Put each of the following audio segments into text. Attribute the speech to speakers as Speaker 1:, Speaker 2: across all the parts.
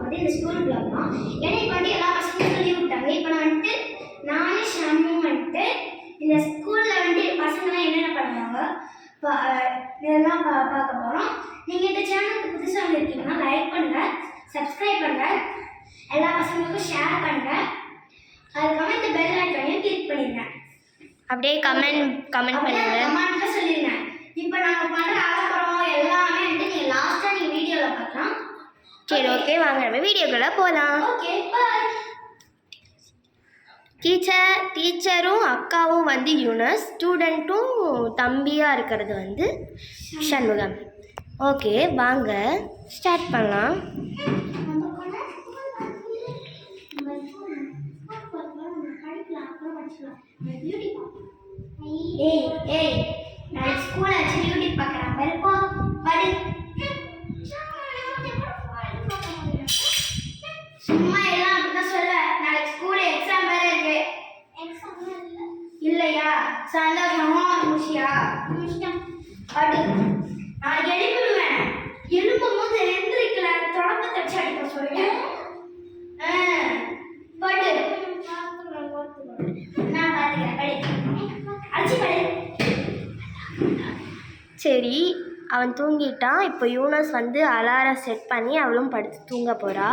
Speaker 1: போகிறது இந்த school black தான். ஏன்னா இப்போ வந்துட்டு எல்லா பசங்களும் சொல்லி விட்டாங்க. இப்போ நான் வந்துட்டு நானும் ஷாமும் வந்துட்டு இந்த ஸ்கூலில் வந்துட்டு பசங்களாம் என்னென்ன பண்ணுவாங்க இதெல்லாம் பார்க்க போகிறோம். நீங்கள் இந்த சேனலுக்கு புதுசாக வந்திருக்கீங்கன்னா லைக் பண்ணுங்கள், சப்ஸ்கிரைப் பண்ணுங்கள், எல்லா பசங்களுக்கும் ஷேர் பண்ணுங்கள், அதுக்காக இந்த பெல் ஐக்கானையும் கிளிக் பண்ணிடுங்க.
Speaker 2: அப்படியே கமெண்ட் பண்ணுங்கள்,
Speaker 1: கமெண்ட்டில் சொல்லிடுங்க. இப்போ நாங்கள் பண்ணுற ஆலப்படம் எல்லாமே வந்துட்டு நீங்கள் லாஸ்ட்டாக நீங்கள் வீடியோவில் பார்க்கலாம்.
Speaker 2: சரி ஓகே, வாங்க நம்ம வீடியோக்குள்ளே போகலாம்.
Speaker 1: Okay bye.
Speaker 2: டீச்சரும் அக்காவும் வந்து யூனஸ், ஸ்டூடெண்ட்டும் தம்பியாக இருக்கிறது வந்து சண்முகம். ஓகே வாங்க ஸ்டார்ட் பண்ணலாம்.
Speaker 1: நான் ஸ்கூல்ல வச்சு டியூட்டி பார்க்குறேன். வெல்போ படி. சும்மா எல்லாம் அப்படிதான் சொல்லுவேன். நாளைக்கு ஸ்கூல்ல எக்ஸாம் வேற இருக்கு. இல்லையா? சந்தோஷமா முடிச்சியா? படி. நான் எழுப்பி விடுவேன். எழுப்பும் போது எந்திரிக்கல, தொடப்பத்தை வச்சு அடிக்க சொல்லிட்டேன். படி. நான் பார்த்துக்கிறேன். படி. அடிச்சு படி.
Speaker 2: சரி, அவன் தூங்கிட்டான். இப்போ யூனஸ் வந்து அலாரம் செட் பண்ணி அவளும் படுத்து தூங்க போகிறா.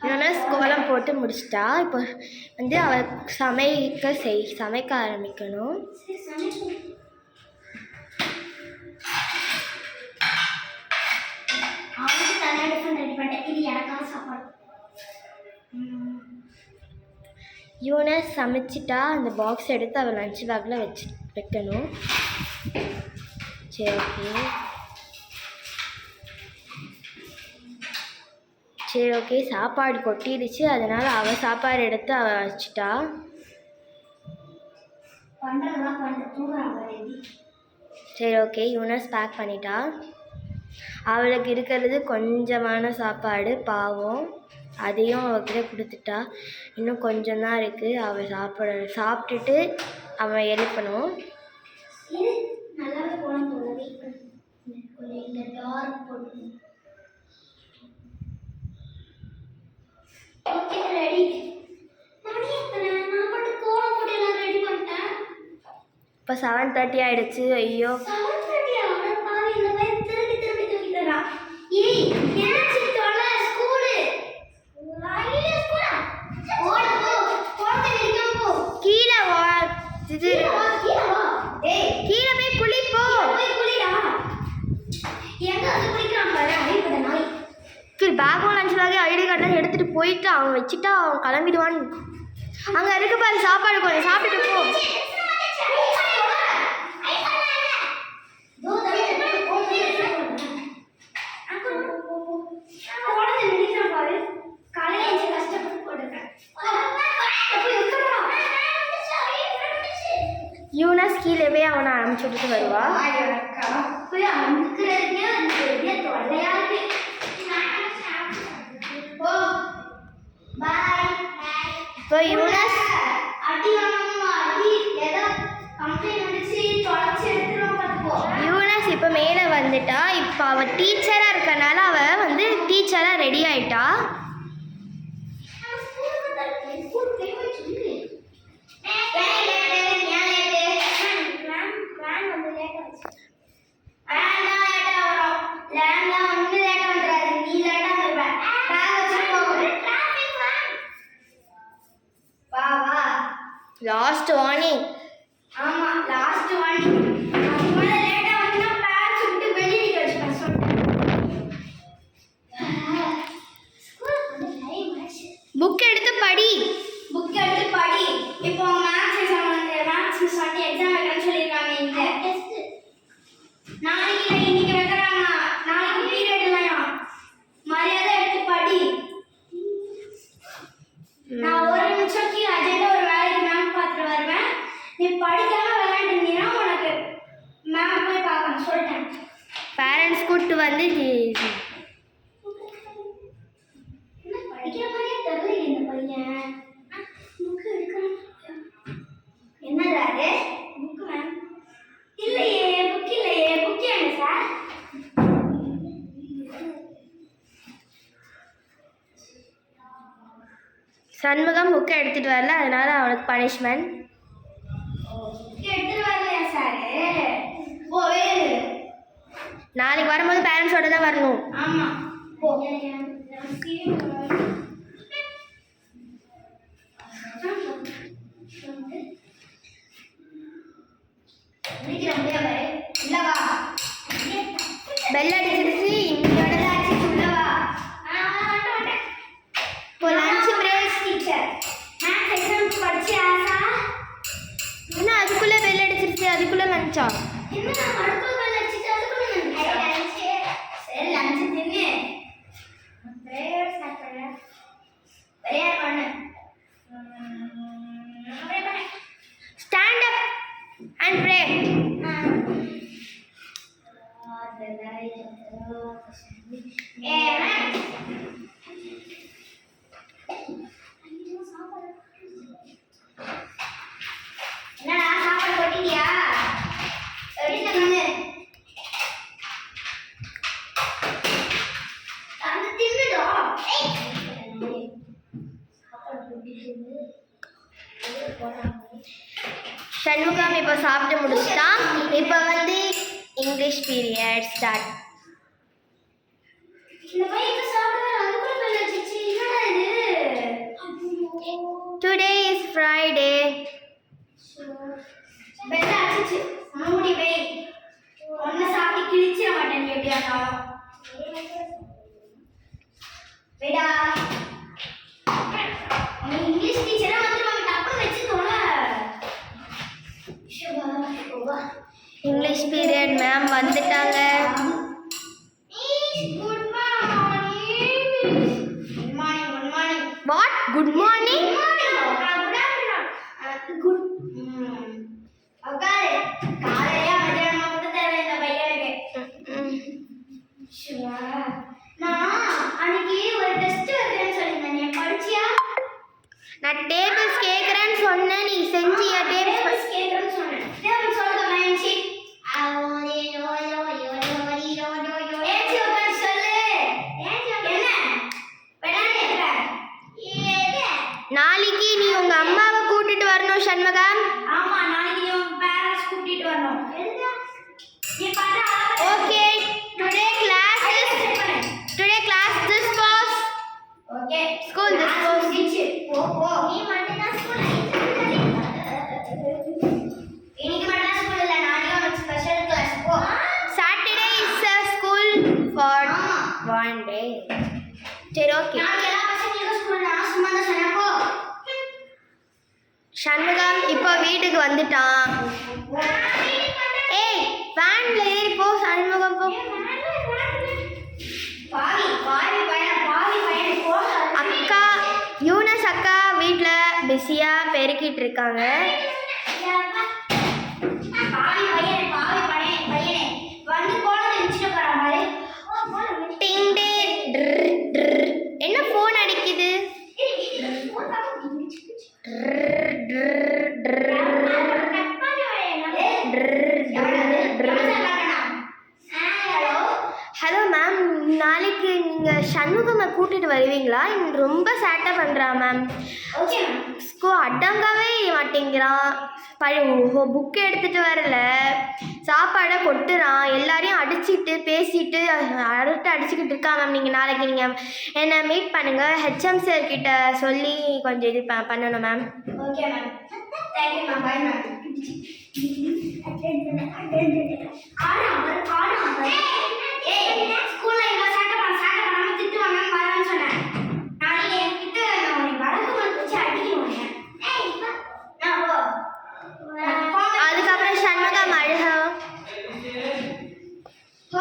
Speaker 2: யூனஸ் கோலம் போட்டு முடிச்சிட்டா. இப்போ வந்து அவள் சமைக்க ஆரம்பிக்கணும். யூனஸ் சமைச்சிட்டா. அந்த பாக்ஸ் எடுத்து அவள் லஞ்ச் பேக்கில் வைக்கணும். சரி ஓகே, சாப்பாடு கொட்டிடுச்சு. அதனால் அவள் சாப்பாடு எடுத்து அவள் வச்சிட்டா. சரி ஓகே, யூனஸ் பேக் பண்ணிட்டா. அவளுக்கு இருக்கிறது கொஞ்சமான சாப்பாடு, பாவம். அதையும் அவகிட்ட கொடுத்துட்டா. இன்னும் கொஞ்சம் தான் இருக்குது. அவள் சாப்பிட்டுட்டு அவன் எழுப்பணும். இப்போ 7:30 ஆயிடுச்சு. ஐயோ, கீழே போய் குளிப்போ. பேக்கும் லஞ்ச் பேக்கே ஐடி கார்டெலாம் எடுத்துகிட்டு போயிட்டு அவன் வச்சுட்டா அவன் கிளம்பிடுவான். அங்கே இருக்க பாரு சாப்பாடு, கொஞ்சம் சாப்பிட்டுட்டு போ. யூனஸ் கீழே அவனை அனுப்பிச்சு விட்டுட்டு வருவா. இப்போ யூனஸ் இப்போ மேலே வந்துட்டா. இப்போ அவள் டீச்சராக இருக்கனால அவள் வந்து டீச்சராக ரெடி ஆயிட்டா. Last warning.
Speaker 1: ஆமா லாஸ்ட் வார்னிங். முதல்ல லேட்டா வந்தா பேரண்ட்ஸ் விட்டு வெளிய நிக்க வச்சுட்டாங்க சொல்லிட்டேன். ஸ்கூல் வந்து டைம் ஆச்சு.
Speaker 2: புக் எடுத்து படி.
Speaker 1: புக் எடுத்து படி. இப்போ மேத்ஸ் எக்ஸாம் வந்து மேத்ஸ் மிஸ் வந்து எக்ஸாம் வைக்கணும்னு சொல்லிருக்காங்க. இந்த டெஸ்ட் நாளைக்கு இல்லை இன்னைக்கு வைக்கறாங்க. நாளைக்கு பீரியட் இல்லையா? மரியாதை எடுத்து படி. நான் ஒரு நிமிஷம் கீழே அஜெண்டா ஒரு வேலைக்கு மேம் பார்த்துட்டு வருவேன். நீ படிக்காம விளையாண்டுனீனா உனக்கு மேம் போய் பார்க்கணும் சொல்லிட்டேன்.
Speaker 2: பேரண்ட்ஸ் கூட்டு வந்து
Speaker 1: என்ன படிக்கிற மாதிரியே தெரியல இந்த பையன். புக் எடுக்கணும். என்னடா அது? புக் மேம் இல்லையே. புக் இல்லையே. புக் ஏங்க சார்?
Speaker 2: சண்முகம் புக்கை எடுத்துட்டு வரல, அதனால அவனுக்கு பனிஷ்மெண்ட்.
Speaker 1: புக் எடுத்துட்டு வரலையா சார்? போவே.
Speaker 2: நாளைக்கு வரும்போது பேரண்ட்ஸோட தான் வரணும்.
Speaker 1: ஆமா போ.
Speaker 2: பெல் அடிச்சிருச்சு. இன்னையோட
Speaker 1: உள்ளவா.
Speaker 2: இப்போ lunch break.
Speaker 1: Teacher maths exam படிச்சியா சார்?
Speaker 2: என்ன அதுக்குள்ளே பெல் அடிச்சிருச்சு, அதுக்குள்ளே லஞ்சா?
Speaker 1: என்ன அடுப்புல கல் வச்சிட்டு அதுக்குள்ள லஞ்ச்? சரி லஞ்ச் தின்னு. பிரேயர் ஸ்டார்ட் பண்ணு. பிரேயர் பண்ணு. பிரேயர் பண்ணு.
Speaker 2: Stand up and pray.
Speaker 1: என்னடா சாப்பாடு கொட்டிட்டியா? வீட்டுல பண்ணு. அந்த தின்னுடா. சாப்பாடு கொட்டிட்டு
Speaker 2: சண்முகம் இப்போ சாப்பிட்டு முடிச்சிட்டான். இப்போ வந்து இங்கிலீஷ் பீரியட் ஸ்டார்ட்.
Speaker 1: இந்த பையன் சாப்பிடுவாரு. அதுக்குள்ள பெல் அடிச்சிச்சு. என்னடா இது?
Speaker 2: Today is Friday.
Speaker 1: பெல் அடிச்சிச்சு. மூடி வை. ஒன்ன சாப்பிட்டு கிழிச்சிட மாட்டேன் நீ எப்படியா இருந்தாலும். வேடா. உங்க இங்கிலீஷ் டீச்சரா வந்துருவாங்க. டப்புன்னு வச்சுக்கோங்க. ஷுபா.
Speaker 2: இங்கிலீஷ் பீரியட் மேம் வந்துட்டாங்க.
Speaker 1: Good morning. Good morning. Good morning.
Speaker 2: What? Good morning.
Speaker 1: Good உட்காரு. காலையா மதியானமா கூட தேவை இந்த பையனுக்கு. ஷுவா. நான் அன்னைக்கு ஒரு டெஸ்ட் வைக்கிறேன்னு சொல்லியிருந்தேன். நீ படிச்சியா?
Speaker 2: நான் டேபிள்ஸ் கேட்குறேன்னு சொன்னேன், நீ செஞ்சியா? டேபிள்ஸ்
Speaker 1: கேட்குறேன்னு சொன்னேன். டேபிள் சொல்லுங்க மயன்சி. ஏச்சி உட்காந்து சொல்லு. என்ன பெண்ணானே இருக்கிற?
Speaker 2: நாளைக்கு நீ உங்க அம்மாவை கூட்டிட்டு வரணும் சண்முகம்.
Speaker 1: ஆமா நாளைக்கு நீ உங்க பேரண்ட்ஸ் கூட்டிட்டு வரணும். நீ பண்ற
Speaker 2: okay. Today class this was.
Speaker 1: Okay
Speaker 2: school this was.
Speaker 1: போ போ. நீ மட்டும் தான் ஸ்கூல் இன்னைக்கு மட்டும் தான் ஸ்கூல் இல்ல. நாளைக்கு உனக்கு ஸ்பெஷல் கிளாஸ். போ.
Speaker 2: Saturday is a school for one day. சரி ஓகே.
Speaker 1: நாளைக்கு எல்லா பசங்களுக்கும் ஸ்கூல். நான் சும்மா தான் சொன்னேன். போ.
Speaker 2: சண்முகம் இப்போ வீட்டுக்கு வந்துட்டான். ஏய் வேன்ல ஏறி போ சண்முகம் போ.
Speaker 1: பாவி பாவி பையன் போ.
Speaker 2: அக்கா யூனஸ் அக்கா வீட்டில் பிஸியாக பெருக்கிட்டு இருக்காங்க.
Speaker 1: பாவி பையனே வந்து கோலத்தை வச்சுட்டு போறான் பாரு.
Speaker 2: டிங் டே என்ன ஃபோன் அடிக்குது? ஹலோ மேம், நாளைக்கு நீங்கள் சண்முகமை கூட்டிகிட்டு வருவீங்களா? ரொம்ப சேட்டை பண்ணுறான் மேம்.
Speaker 1: ஓகே
Speaker 2: அடங்கவே மாட்டேங்கிறான். புக்கு எடுத்துகிட்டு வரல, சாப்பாடை கொட்டுறான், எல்லாரையும் அடிச்சுட்டு பேசிட்டு அடிச்சுக்கிட்டு இருக்கான் மேம். நீங்கள் நாளைக்கு நீங்கள் என்னை மீட் பண்ணுங்கள். ஹெச்எம் சார் கிட்ட சொல்லி கொஞ்சம் இது பண்ணணும் ma'am.
Speaker 1: Okay ma'am. Thank you ma'am bye ma'am ஆனா